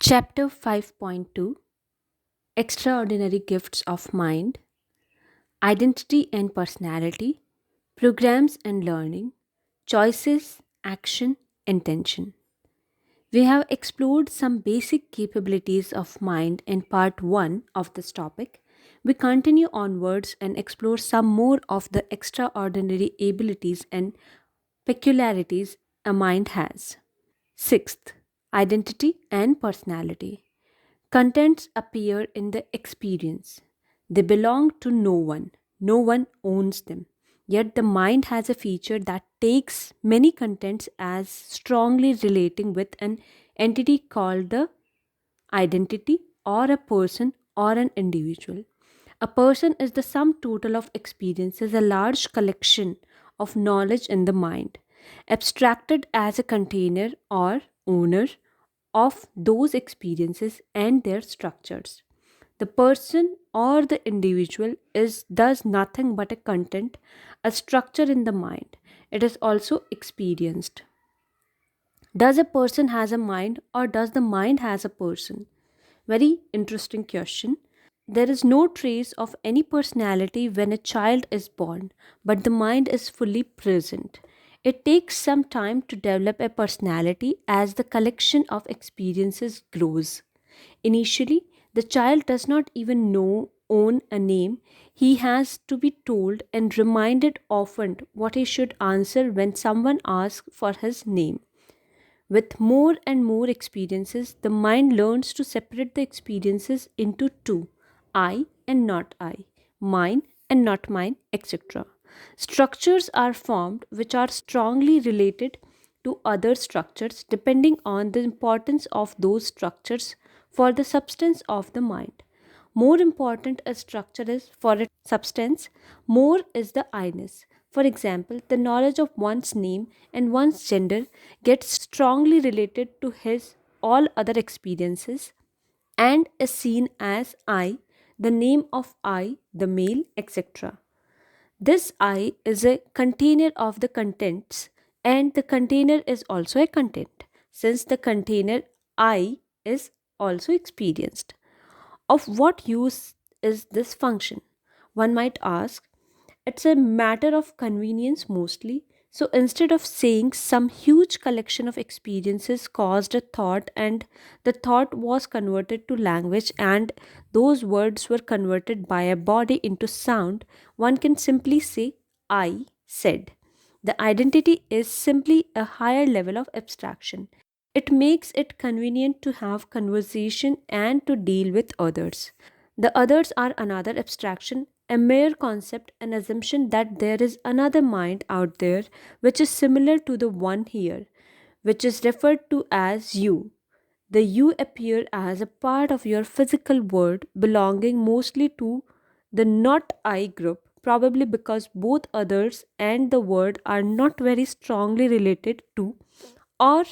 Chapter 5.2, Extraordinary Gifts of Mind, Identity and Personality, Programs and Learning, Choices, Action, Intention. We have explored some basic capabilities of mind in part 1 of this topic. We continue onwards and explore some more of the extraordinary abilities and peculiarities a mind has. Sixth, identity and personality. Contents appear in the experience. They belong to no one. No one owns them. Yet the mind has a feature that takes many contents as strongly relating with an entity called the identity or a person or an individual. A person is the sum total of experiences, a large collection of knowledge in the mind, abstracted as a container or owner of those experiences and their structures. The person or the individual is thus nothing but a content, a structure in the mind. It is also experienced. Does a person has a mind or does the mind has a person? Very interesting question. There is no trace of any personality when a child is born, but the mind is fully present. It takes some time to develop a personality as the collection of experiences grows. Initially, the child does not even own a name. He has to be told and reminded often what he should answer when someone asks for his name. With more and more experiences, the mind learns to separate the experiences into two: I and not I, mine and not mine, etc. Structures are formed which are strongly related to other structures depending on the importance of those structures for the substance of the mind. More important a structure is for its substance, more is the I-ness. For example, the knowledge of one's name and one's gender gets strongly related to his all other experiences and is seen as I, the name of I, the male, etc. This I is a container of the contents, and the container is also a content, since the container I is also experienced. Of what use is this function? One might ask. It's a matter of convenience mostly. So instead of saying some huge collection of experiences caused a thought and the thought was converted to language and those words were converted by a body into sound, one can simply say, I said. The identity is simply a higher level of abstraction. It makes it convenient to have conversation and to deal with others. The others are another abstraction, a mere concept, an assumption that there is another mind out there which is similar to the one here, which is referred to as you. The you appear as a part of your physical world belonging mostly to the not I group, probably because both others and the word are not very strongly related to or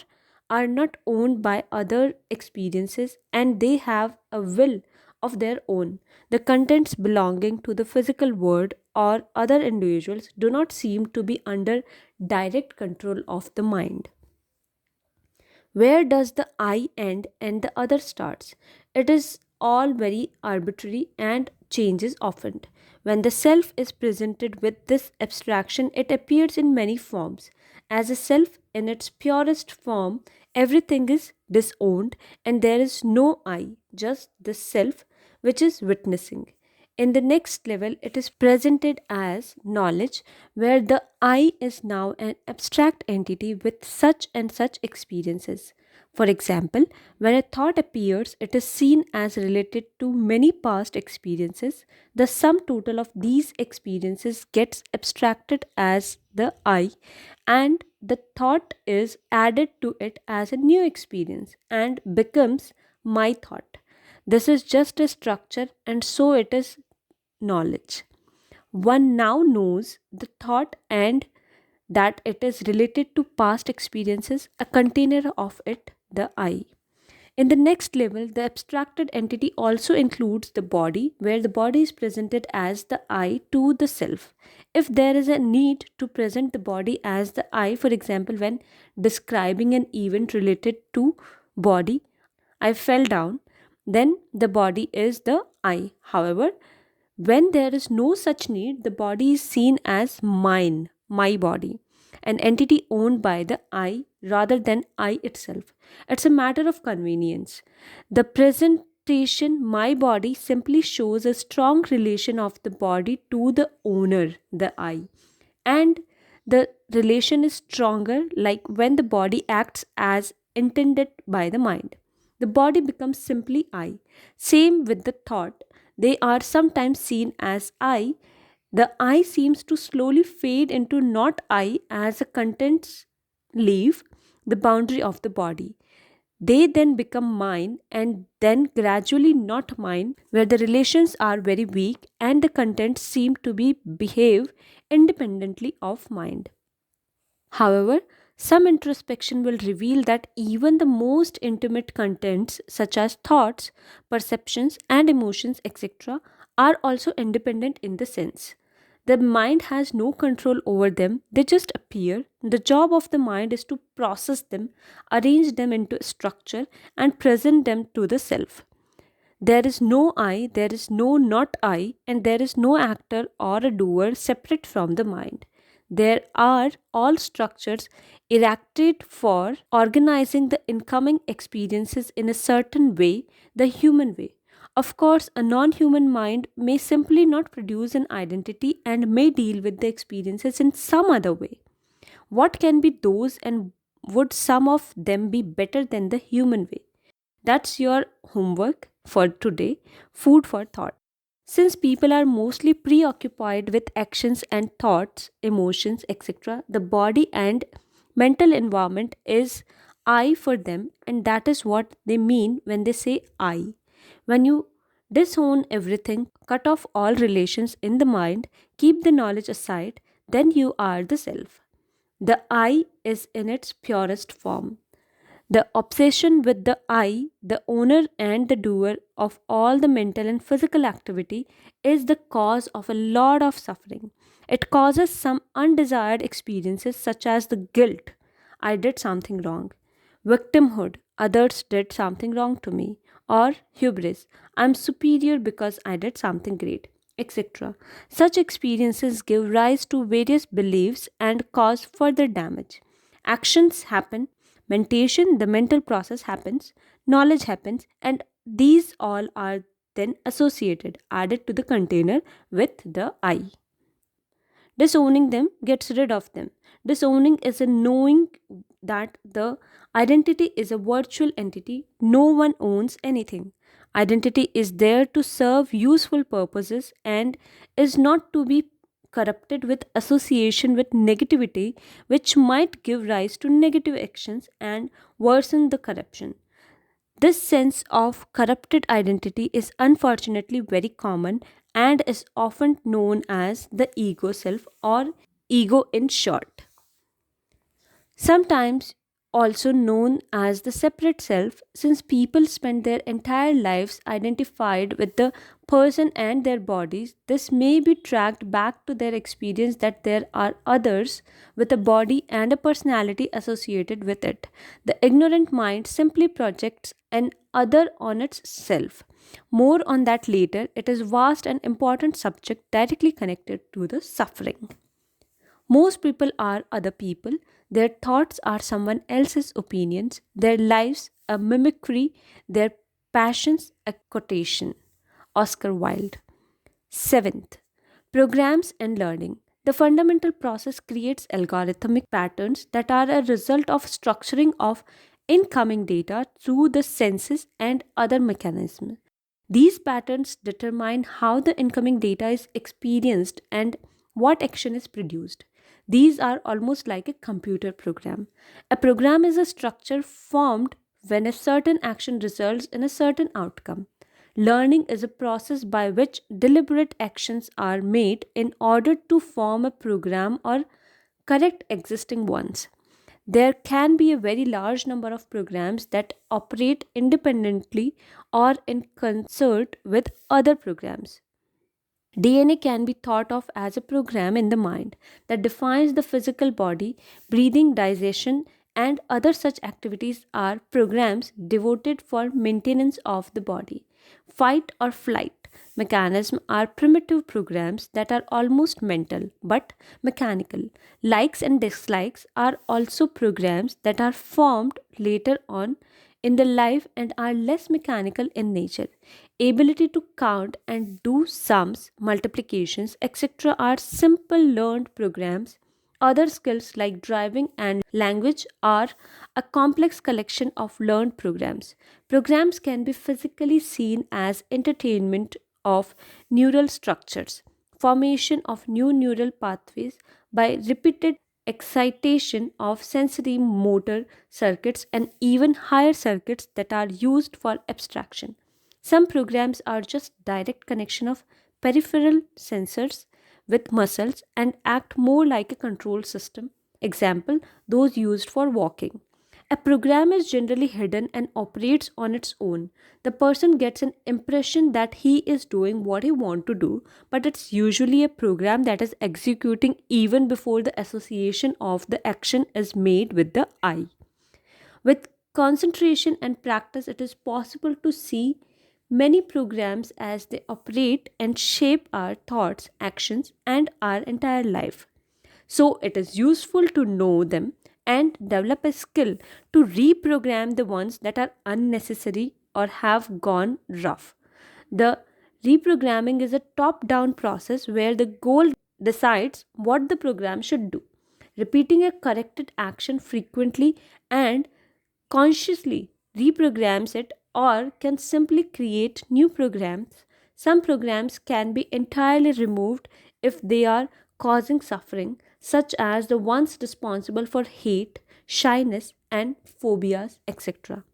are not owned by other experiences and they have a will of their own. The contents belonging to the physical world or other individuals do not seem to be under direct control of the mind. Where does the I end and the other starts? It is all very arbitrary and changes often. When the self is presented with this abstraction, it appears in many forms. As a self in its purest form, everything is disowned and there is no I, just the self which is witnessing. In the next level, it is presented as knowledge, where the I is now an abstract entity with such and such experiences. For example, when a thought appears, it is seen as related to many past experiences. The sum total of these experiences gets abstracted as the I, and the thought is added to it as a new experience and becomes my thought. This is just a structure, and so it is knowledge. One now knows the thought and that it is related to past experiences, a container of it, the I. In the next level, the abstracted entity also includes the body, where the body is presented as the I to the self. If there is a need to present the body as the I, for example, when describing an event related to body, I fell down, then the body is the I. However, when there is no such need, the body is seen as mine, my body, an entity owned by the I rather than I itself. It's a matter of convenience. The presentation, my body, simply shows a strong relation of the body to the owner, the I. And the relation is stronger like when the body acts as intended by the mind. The body becomes simply I. Same with the thought. They are sometimes seen as I. The I seems to slowly fade into not I as the contents leave the boundary of the body. They then become mine and then gradually not mine, where the relations are very weak and the contents seem to be behave independently of mind. However, some introspection will reveal that even the most intimate contents, such as thoughts, perceptions, and emotions, etc., are also independent in the sense. The mind has no control over them, they just appear. The job of the mind is to process them, arrange them into structure, and present them to the self. There is no I, there is no not I, and there is no actor or a doer separate from the mind. There are all structures erected for organizing the incoming experiences in a certain way, the human way. Of course, a non human mind may simply not produce an identity and may deal with the experiences in some other way. What can be those, and would some of them be better than the human way? That's your homework for today, food for thought. Since people are mostly preoccupied with actions and thoughts, emotions, etc., the body and mental environment is I for them, and that is what they mean when they say I. When you disown everything, cut off all relations in the mind, keep the knowledge aside, then you are the self. The I is in its purest form. The obsession with the I, the owner and the doer of all the mental and physical activity, is the cause of a lot of suffering. It causes some undesired experiences such as the guilt, I did something wrong, victimhood, others did something wrong to me, or hubris, I'm superior because I did something great, etc. Such experiences give rise to various beliefs and cause further damage. Actions happen, mentation, the mental process happens, knowledge happens, and these all are then associated, added to the container with the I. Disowning them gets rid of them. Disowning is a knowing that the identity is a virtual entity, no one owns anything. Identity is there to serve useful purposes and is not to be corrupted with association with negativity, which might give rise to negative actions and worsen the corruption. This sense of corrupted identity is unfortunately very common and is often known as the ego self or ego in short. Sometimes also known as the separate self, since people spend their entire lives identified with the person and their bodies, this may be tracked back to their experience that there are others with a body and a personality associated with it. The ignorant mind simply projects an other on its self. More on that later. It is vast and important subject directly connected to the suffering. Most people are other people. Their thoughts are someone else's opinions. Their lives a mimicry. Their passions a quotation. Oscar Wilde. Seventh, programs and learning. The fundamental process creates algorithmic patterns that are a result of structuring of incoming data through the senses and other mechanisms. These patterns determine how the incoming data is experienced and what action is produced. These are almost like a computer program. A program is a structure formed when a certain action results in a certain outcome. Learning is a process by which deliberate actions are made in order to form a program or correct existing ones. There can be a very large number of programs that operate independently or in concert with other programs. DNA can be thought of as a program in the mind that defines the physical body, breathing, digestion, and other such activities are programs devoted for maintenance of the body. Fight or flight mechanism are primitive programs that are almost mental but mechanical. Likes and dislikes are also programs that are formed later on in the life and are less mechanical in nature. Ability to count and do sums, multiplications, etc. are simple learned programs. Other skills like driving and language are a complex collection of learned programs. Programs can be physically seen as entertainment of neural structures, formation of new neural pathways by repeated excitation of sensory motor circuits, and even higher circuits that are used for abstraction. Some programs are just direct connection of peripheral sensors with muscles and act more like a control system. Example, those used for walking. A program is generally hidden and operates on its own. The person gets an impression that he is doing what he wants to do, but it's usually a program that is executing even before the association of the action is made with the eye. With concentration and practice, it is possible to see many programs as they operate and shape our thoughts, actions, and our entire life. So, it is useful to know them and develop a skill to reprogram the ones that are unnecessary or have gone rough. The reprogramming is a top down process where the goal decides what the program should do. Repeating a corrected action frequently and consciously reprograms it or can simply create new programs. Some programs can be entirely removed if they are causing suffering, such as the ones responsible for hate, shyness, and phobias, etc.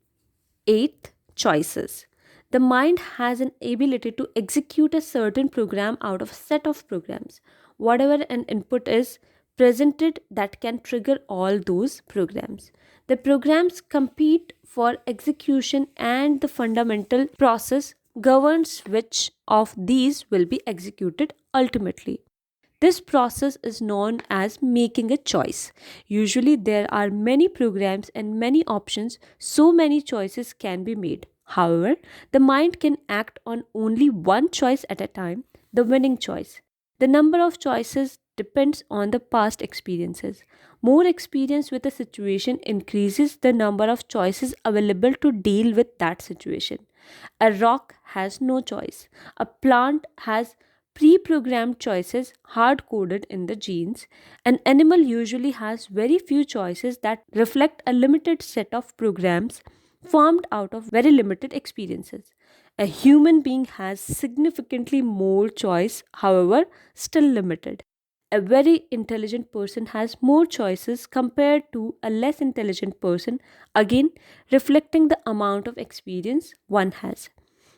Eighth, choices. The mind has an ability to execute a certain program out of a set of programs. Whatever an input is presented that can trigger all those programs. The programs compete for execution and the fundamental process governs which of these will be executed ultimately. This process is known as making a choice. Usually, there are many programs and many options, so many choices can be made. However, the mind can act on only one choice at a time, the winning choice. The number of choices depends on the past experiences. More experience with a situation increases the number of choices available to deal with that situation. A rock has no choice. A plant has pre programmed choices hard coded in the genes. An animal usually has very few choices that reflect a limited set of programs formed out of very limited experiences. A human being has significantly more choice, however, still limited. A very intelligent person has more choices compared to a less intelligent person, again reflecting the amount of experience one has.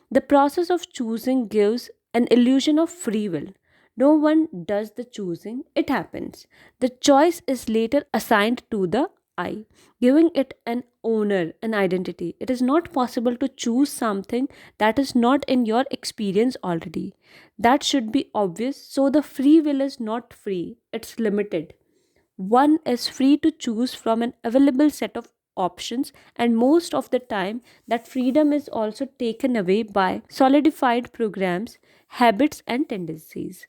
The process of choosing gives an illusion of free will. No one does the choosing, it happens. The choice is later assigned to the I, giving it an owner, an identity. It is not possible to choose something that is not in your experience already. That should be obvious. So the free will is not free, it's limited. One is free to choose from an available set of options, and most of the time, that freedom is also taken away by solidified programs, habits, and tendencies.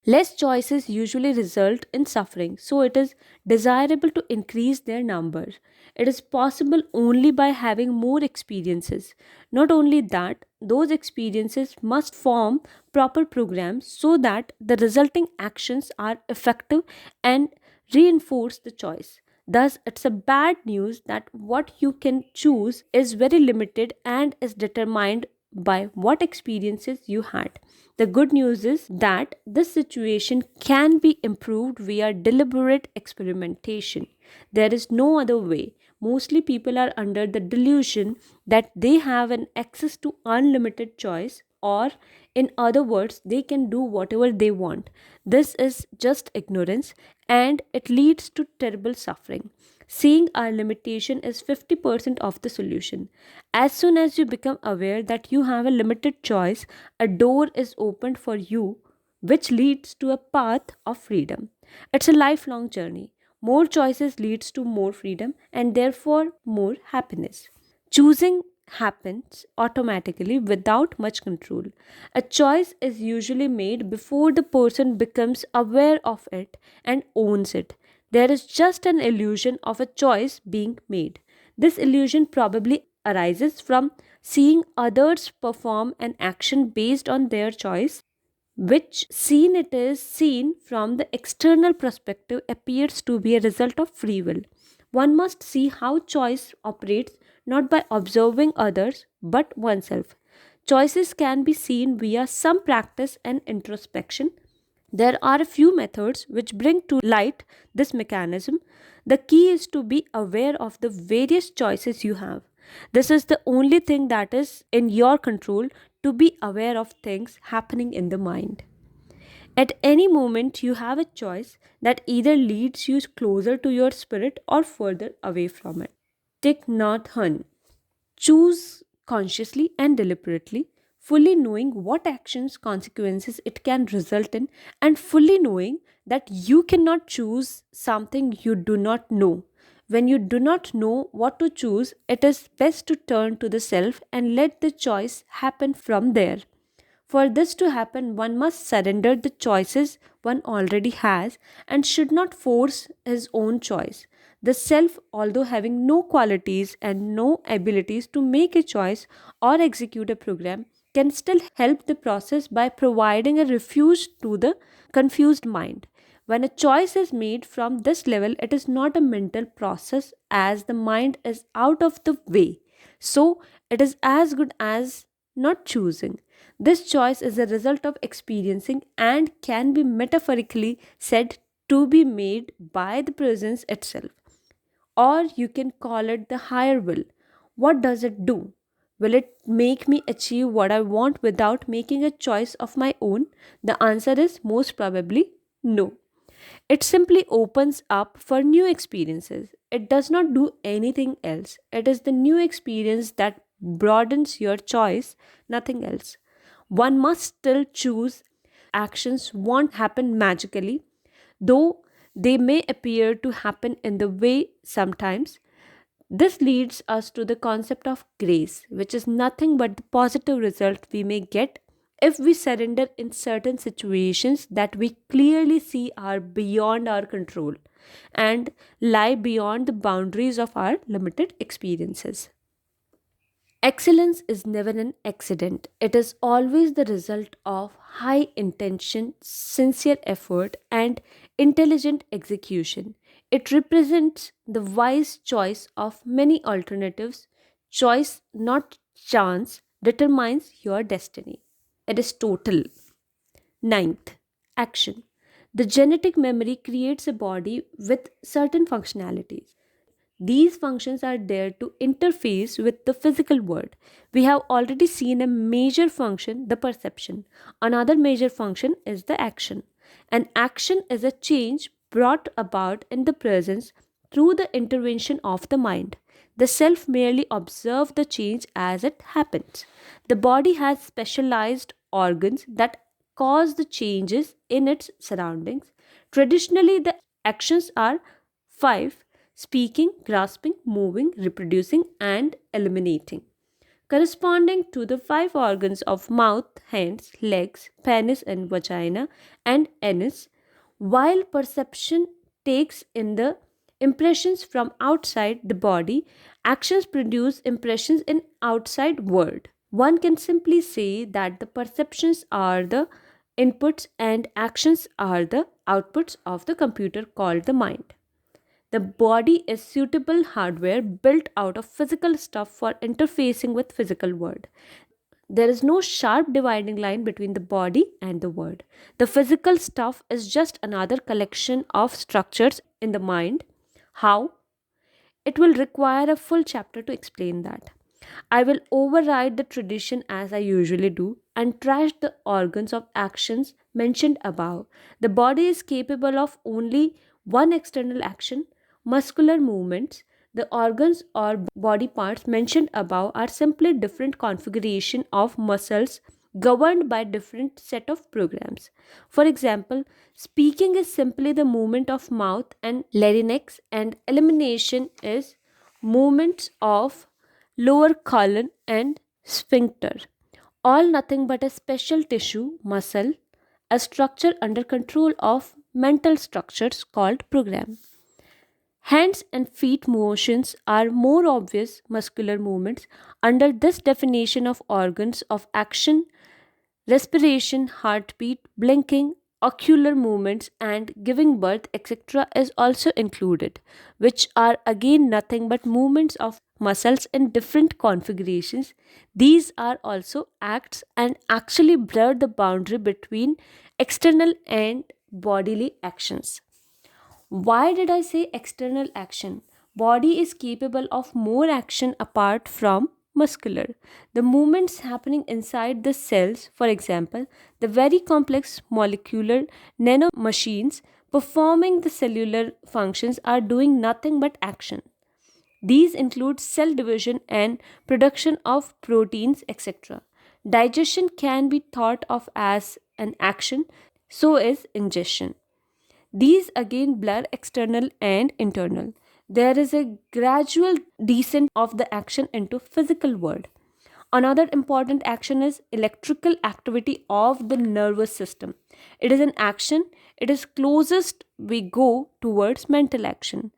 Less choices usually result in suffering, so it is desirable to increase their number. It is possible only by having more experiences. Not only that, those experiences must form proper programs so that the resulting actions are effective and reinforce the choice. Thus, it's a bad news that what you can choose is very limited and is determined by what experiences you had. The good news is that this situation can be improved via deliberate experimentation. There is no other way. Mostly people are under the delusion that they have an access to unlimited choice, or in other words they can do whatever they want. This is just ignorance and it leads to terrible suffering. Seeing our limitation is 50% of the solution. As soon as you become aware that you have a limited choice, a door is opened for you which leads to a path of freedom. It's a lifelong journey. More choices leads to more freedom and therefore more happiness. Choosing happens automatically without much control. A choice is usually made before the person becomes aware of it and owns it. There is just an illusion of a choice being made. This illusion probably arises from seeing others perform an action based on their choice, which, seen it is seen from the external perspective, appears to be a result of free will. One must see how choice operates not by observing others but oneself. Choices can be seen via some practice and introspection. There are a few methods which bring to light this mechanism. The key is to be aware of the various choices you have. This is the only thing that is in your control, to be aware of things happening in the mind. At any moment, you have a choice that either leads you closer to your spirit or further away from it. Thich Nhat Hanh. Choose consciously and deliberately, fully knowing what actions, consequences it can result in, and fully knowing that you cannot choose something you do not know. When you do not know what to choose, it is best to turn to the self and let the choice happen from there. For this to happen, one must surrender the choices one already has and should not force his own choice. The self, although having no qualities and no abilities to make a choice or execute a program, can still help the process by providing a refuge to the confused mind. When a choice is made from this level, it is not a mental process as the mind is out of the way. So, it is as good as not choosing. This choice is a result of experiencing and can be metaphorically said to be made by the presence itself. Or you can call it the higher will. What does it do? Will it make me achieve what I want without making a choice of my own? The answer is most probably no. It simply opens up for new experiences. It does not do anything else. It is the new experience that broadens your choice, nothing else. One must still choose. Actions won't happen magically, though they may appear to happen in the way sometimes. This leads us to the concept of grace, which is nothing but the positive result we may get if we surrender in certain situations that we clearly see are beyond our control and lie beyond the boundaries of our limited experiences. Excellence is never an accident. It is always the result of high intention, sincere effort, and intelligent execution. It represents the wise choice of many alternatives. Choice, not chance, determines your destiny. It is total. Ninth, action. The genetic memory creates a body with certain functionalities. These functions are there to interface with the physical world. We have already seen a major function, the perception. Another major function is the action. An action is a change brought about in the presence through the intervention of the mind. The self merely observes the change as it happens. The body has specialized organs that cause the changes in its surroundings. Traditionally, the actions are five: speaking, grasping, moving, reproducing, and eliminating, corresponding to the five organs of mouth, hands, legs, penis and vagina, and anus, while perception takes in the impressions from outside the body, actions produce impressions in outside world. One can simply say that the perceptions are the inputs and actions are the outputs of the computer called the mind. The body is suitable hardware built out of physical stuff for interfacing with physical world. There is no sharp dividing line between the body and the world. The physical stuff is just another collection of structures in the mind. How? It will require a full chapter to explain that. I will override the tradition as I usually do and trash the organs of actions mentioned above. The body is capable of only one external action, muscular movements. The organs or body parts mentioned above are simply different configuration of muscles governed by different set of programs. For example, speaking is simply the movement of mouth and larynx, and elimination is movements of lower colon and sphincter. All nothing but a special tissue, muscle, a structure under control of mental structures called program. Hands and feet motions are more obvious muscular movements. Under this definition of organs of action, respiration, heartbeat, blinking, ocular movements, and giving birth, etc., is also included, which are again nothing but movements of muscles in different configurations. These are also acts and actually blur the boundary between external and bodily actions. Why did I say external action? Body is capable of more action apart from muscular. The movements happening inside the cells, for example, the very complex molecular nanomachines performing the cellular functions are doing nothing but action. These include cell division and production of proteins, etc. Digestion can be thought of as an action, so is ingestion. These again blur external and internal. There is a gradual descent of the action into physical world. Another important action is electrical activity of the nervous system. It is an action, it is closest we go towards mental action.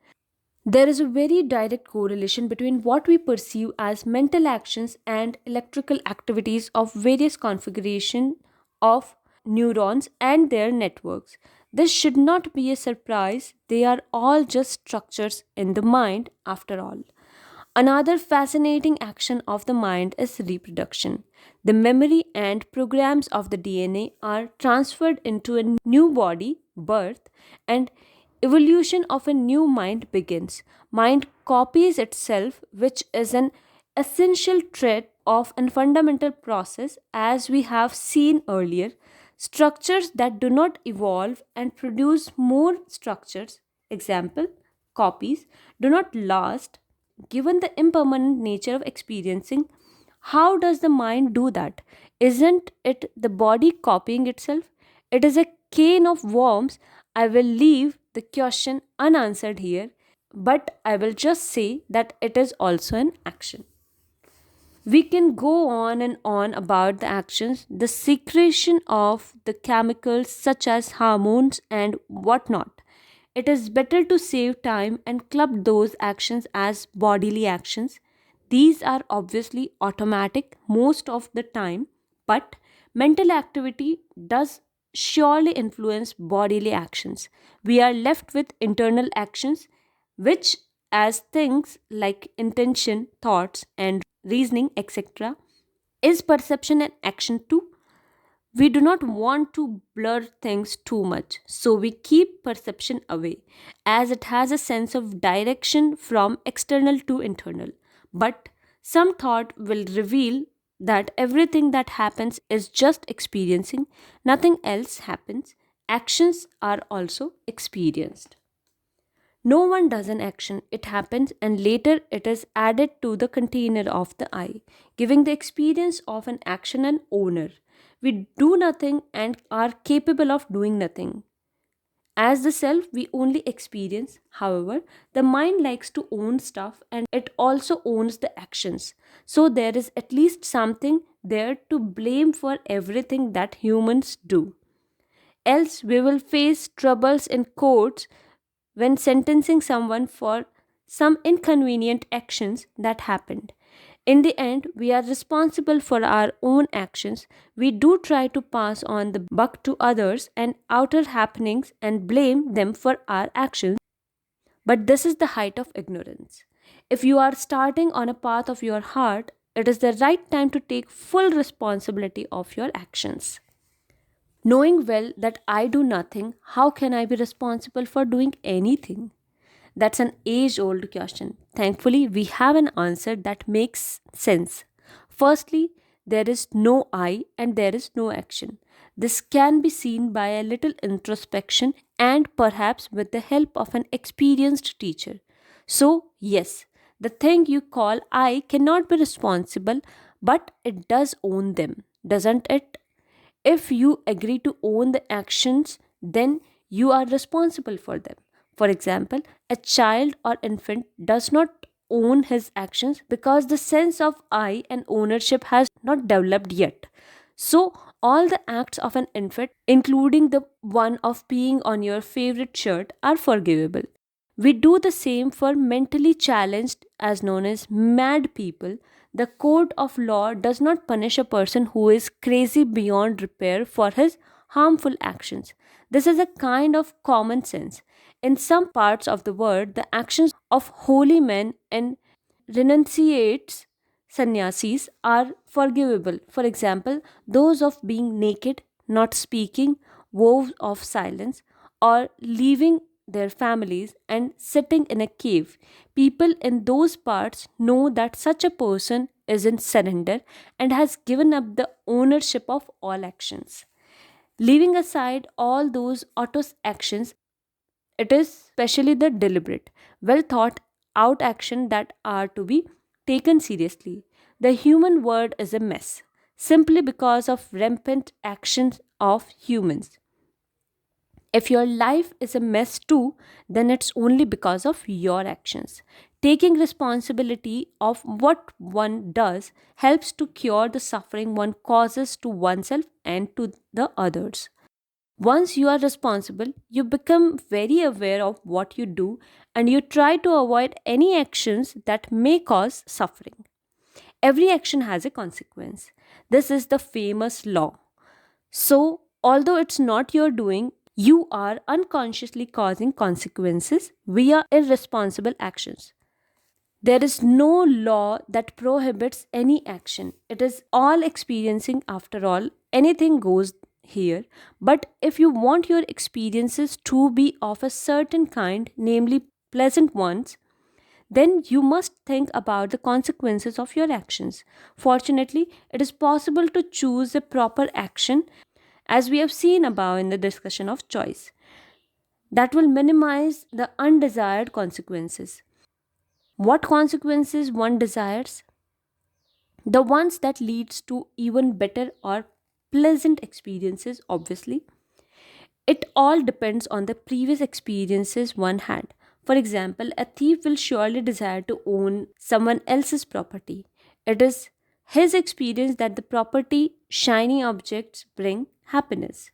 There is a very direct correlation between what we perceive as mental actions and electrical activities of various configuration of neurons and their networks. This should not be a surprise. They are all just structures in the mind after all. Another fascinating action of the mind is reproduction. The memory and programs of the DNA are transferred into a new body, birth, and evolution of a new mind begins. Mind copies itself, which is an essential trait of a fundamental process, as we have seen earlier. Structures that do not evolve and produce more structures, example, copies, do not last. Given the impermanent nature of experiencing, how does the mind do that? Isn't it the body copying itself? It is a can of worms. I will leave the question unanswered here, but I will just say that it is also an action. We can go on and on about the actions, the secretion of the chemicals such as hormones and whatnot. It is better to save time and club those actions as bodily actions. These are obviously automatic most of the time, but mental activity does surely influence bodily actions. We are left with internal actions, which, as things like intention, thoughts, and reasoning, etc., is perception and action too. We do not want to blur things too much, so we keep perception away, as it has a sense of direction from external to internal. But some thought will reveal that everything that happens is just experiencing, nothing else happens. Actions are also experienced. No one does an action, it happens, and later it is added to the container of the I, giving the experience of an action an owner. We do nothing and are capable of doing nothing. As the self, we only experience. However, the mind likes to own stuff and it also owns the actions. So there is at least something there to blame for everything that humans do. Else, we will face troubles in courts when sentencing someone for some inconvenient actions that happened. In the end, we are responsible for our own actions. We do try to pass on the buck to others and outer happenings and blame them for our actions. But this is the height of ignorance. If you are starting on a path of your heart, it is the right time to take full responsibility of your actions. Knowing well that I do nothing, how can I be responsible for doing anything? That's an age old question. Thankfully, we have an answer that makes sense. Firstly, there is no I and there is no action. This can be seen by a little introspection and perhaps with the help of an experienced teacher. So, yes, the thing you call I cannot be responsible, but it does own them. doesn't it? If you agree to own the actions, then you are responsible for them. For example, a child or infant does not own his actions because the sense of I and ownership has not developed yet. So, all the acts of an infant, including the one of peeing on your favorite shirt, are forgivable. We do the same for mentally challenged, as known as mad people. The court of law does not punish a person who is crazy beyond repair for his harmful actions. This is a kind of common sense. In some parts of the world, the actions of holy men and renunciates sannyasis are forgivable. For example, those of being naked, not speaking, vows of silence, or leaving their families and sitting in a cave. People in those parts know that such a person is in surrender and has given up the ownership of all actions. Leaving aside all those autos actions, it is especially the deliberate, well thought out action that are to be taken seriously. The human world is a mess simply because of rampant actions of humans. If your life is a mess too, then it's only because of your actions. Taking responsibility of what one does helps to cure the suffering one causes to oneself and to the others. Once you are responsible, you become very aware of what you do and you try to avoid any actions that may cause suffering. Every action has a consequence. This is the famous law. So, although it's not your doing, you are unconsciously causing consequences via irresponsible actions. There is no law that prohibits any action. It is all experiencing after all. Anything goes here. But if you want your experiences to be of a certain kind, namely pleasant ones, then you must think about the consequences of your actions. Fortunately, it is possible to choose a proper action, as we have seen above in the discussion of choice, that will minimize the undesired consequences. What consequences one desires? The ones that leads to even better or pleasant experiences, obviously. It all depends on the previous experiences one had. For example, a thief will surely desire to own someone else's property. It is his experience that the property shiny objects bring happiness.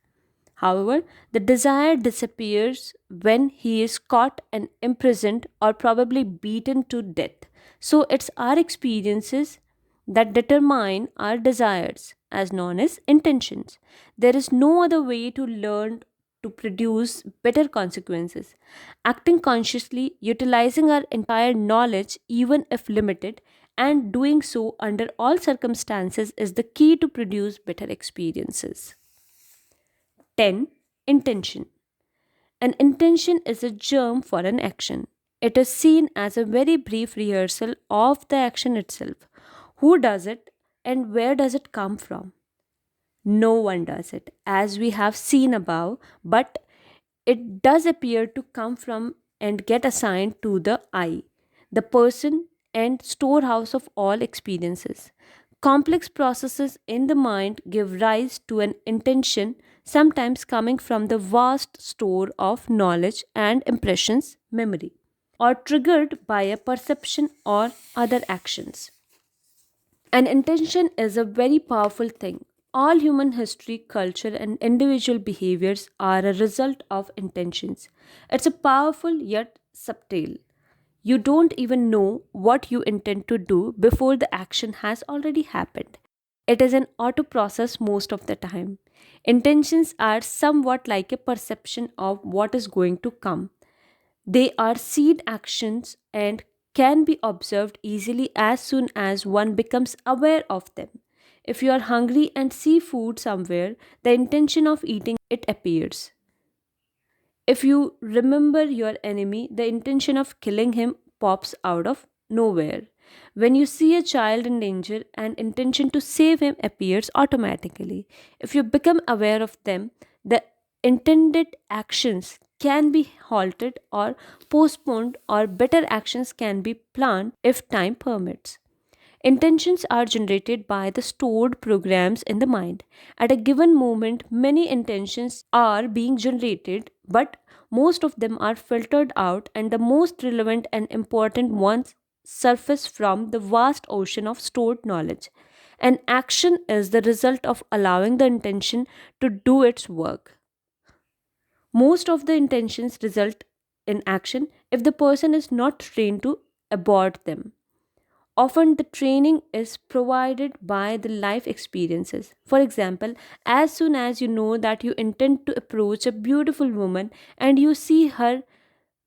However, the desire disappears when he is caught and imprisoned or probably beaten to death. So it's our experiences that determine our desires, as known as intentions. There is no other way to learn to produce better consequences. Acting consciously, utilizing our entire knowledge, even if limited, and doing so under all circumstances is the key to produce better experiences. 10. Intention. An intention is a germ for an action. It is seen as a very brief rehearsal of the action itself. Who does it and where does it come from? No one does it, as we have seen above, but it does appear to come from and get assigned to the I, the person and storehouse of all experiences. Complex processes in the mind give rise to an intention, sometimes coming from the vast store of knowledge and impressions memory, or triggered by a perception or other actions. An intention is a very powerful thing. All human history, culture, and individual behaviors are a result of intentions. It's a powerful yet subtle. You don't even know what you intend to do before the action has already happened. It is an auto process most of the time. Intentions are somewhat like a perception of what is going to come. They are seed actions and can be observed easily as soon as one becomes aware of them. If you are hungry and see food somewhere, the intention of eating it appears. If you remember your enemy, the intention of killing him pops out of nowhere. When you see a child in danger, an intention to save him appears automatically. If you become aware of them, the intended actions can be halted or postponed, or better actions can be planned if time permits. Intentions are generated by the stored programs in the mind. At a given moment, many intentions are being generated, but most of them are filtered out, and the most relevant and important ones surface from the vast ocean of stored knowledge. An action is the result of allowing the intention to do its work. Most of the intentions result in action if the person is not trained to abort them. Often, the training is provided by the life experiences. For example, as soon as you know that you intend to approach a beautiful woman and you see her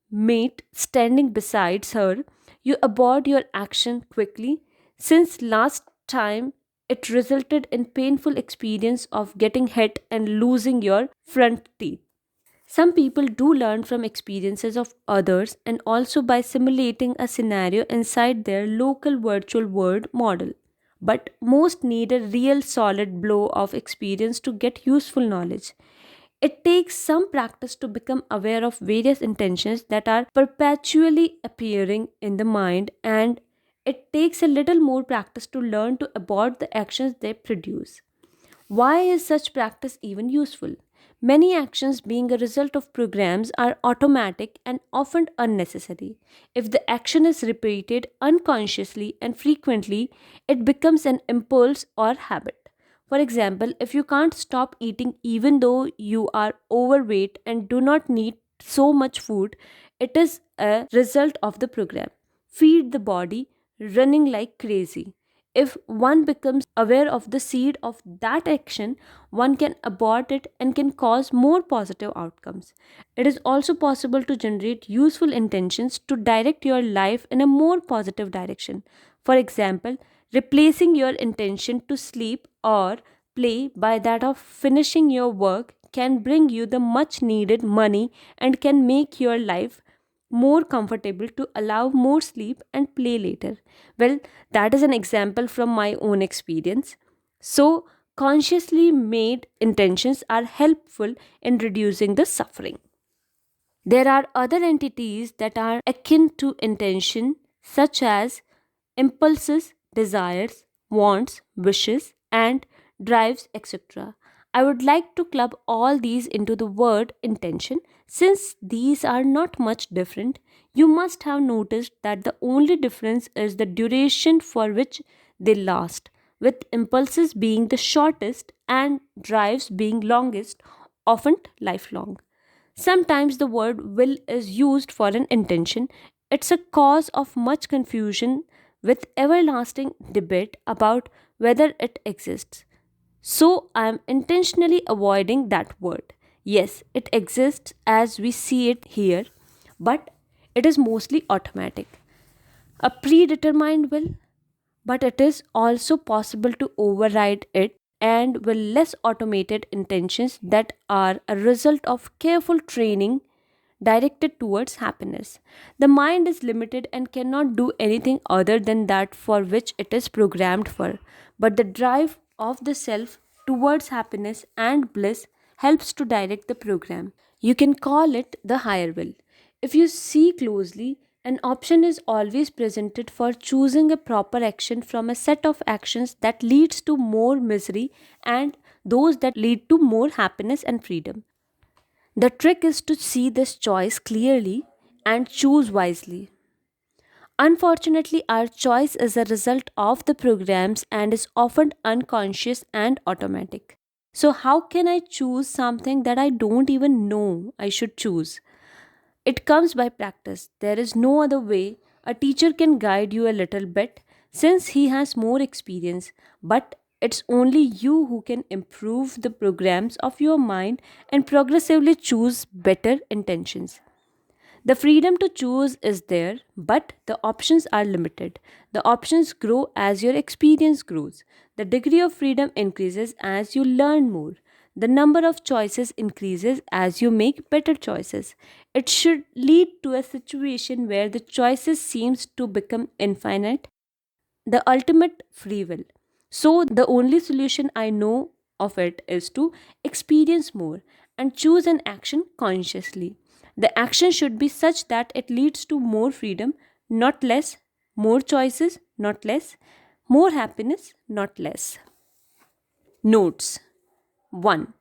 mate standing beside her, you abort your action quickly, since last time it resulted in painful experience of getting hit and losing your front teeth. Some people do learn from experiences of others and also by simulating a scenario inside their local virtual world model. But most need a real solid blow of experience to get useful knowledge. It takes some practice to become aware of various intentions that are perpetually appearing in the mind, and it takes a little more practice to learn to abort the actions they produce. Why is such practice even useful? Many actions, being a result of programs, are automatic and often unnecessary. If the action is repeated unconsciously and frequently, it becomes an impulse or habit. For example, if you can't stop eating even though you are overweight and do not need so much food, it is a result of the program. Feed the body, running like crazy. If one becomes aware of the seed of that action, one can abort it and can cause more positive outcomes. It is also possible to generate useful intentions to direct your life in a more positive direction. For example, replacing your intention to sleep or play by that of finishing your work can bring you the much needed money and can make your life more comfortable to allow more sleep and play later. Well, that is an example from my own experience. So, consciously made intentions are helpful in reducing the suffering. There are other entities that are akin to intention, such as impulses, desires, wants, wishes, and drives, etc. I would like to club all these into the word intention. Since these are not much different, you must have noticed that the only difference is the duration for which they last, with impulses being the shortest and drives being longest, often lifelong. Sometimes the word will is used for an intention. It's a cause of much confusion with everlasting debate about whether it exists. So I am intentionally avoiding that word. Yes, it exists as we see it here, but it is mostly automatic. A predetermined will, but it is also possible to override it and with less automated intentions that are a result of careful training directed towards happiness. The mind is limited and cannot do anything other than that for which it is programmed for, but the drive of the self towards happiness and bliss helps to direct the program. You can call it the higher will. If you see closely, an option is always presented for choosing a proper action from a set of actions that leads to more misery and those that lead to more happiness and freedom. The trick is to see this choice clearly and choose wisely. Unfortunately, our choice is a result of the programs and is often unconscious and automatic. So, how can I choose something that I don't even know I should choose? It comes by practice. There is no other way. A teacher can guide you a little bit since he has more experience, but it's only you who can improve the programs of your mind and progressively choose better intentions. The freedom to choose is there, but the options are limited. The options grow as your experience grows. The degree of freedom increases as you learn more. The number of choices increases as you make better choices. It should lead to a situation where the choices seems to become infinite, the ultimate free will. So the only solution I know of it is to experience more and choose an action consciously. The action should be such that it leads to more freedom, not less, more choices, not less, More happiness, not less. Notes 1.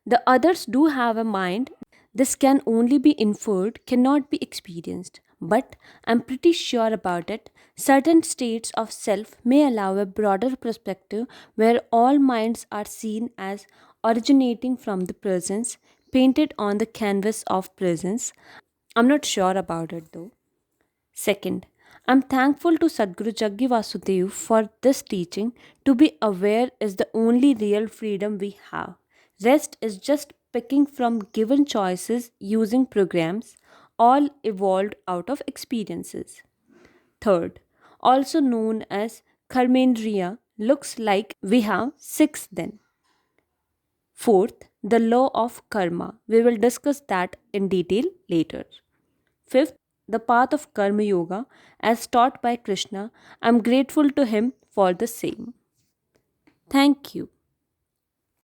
The others do have a mind. This can only be inferred, cannot be experienced. But I'm pretty sure about it. Certain states of self may allow a broader perspective where all minds are seen as originating from the presence painted on the canvas of presence. I'm not sure about it though. Second, I'm thankful to Sadhguru Jaggi Vasudev for this teaching. To be aware is the only real freedom we have. Rest is just picking from given choices using programs, all evolved out of experiences. Third, also known as Karmendriya, looks like we have six then. Fourth, the law of karma. We will discuss that in detail later. Fifth, the path of Karma Yoga as taught by Krishna. I'm grateful to him for the same. Thank you.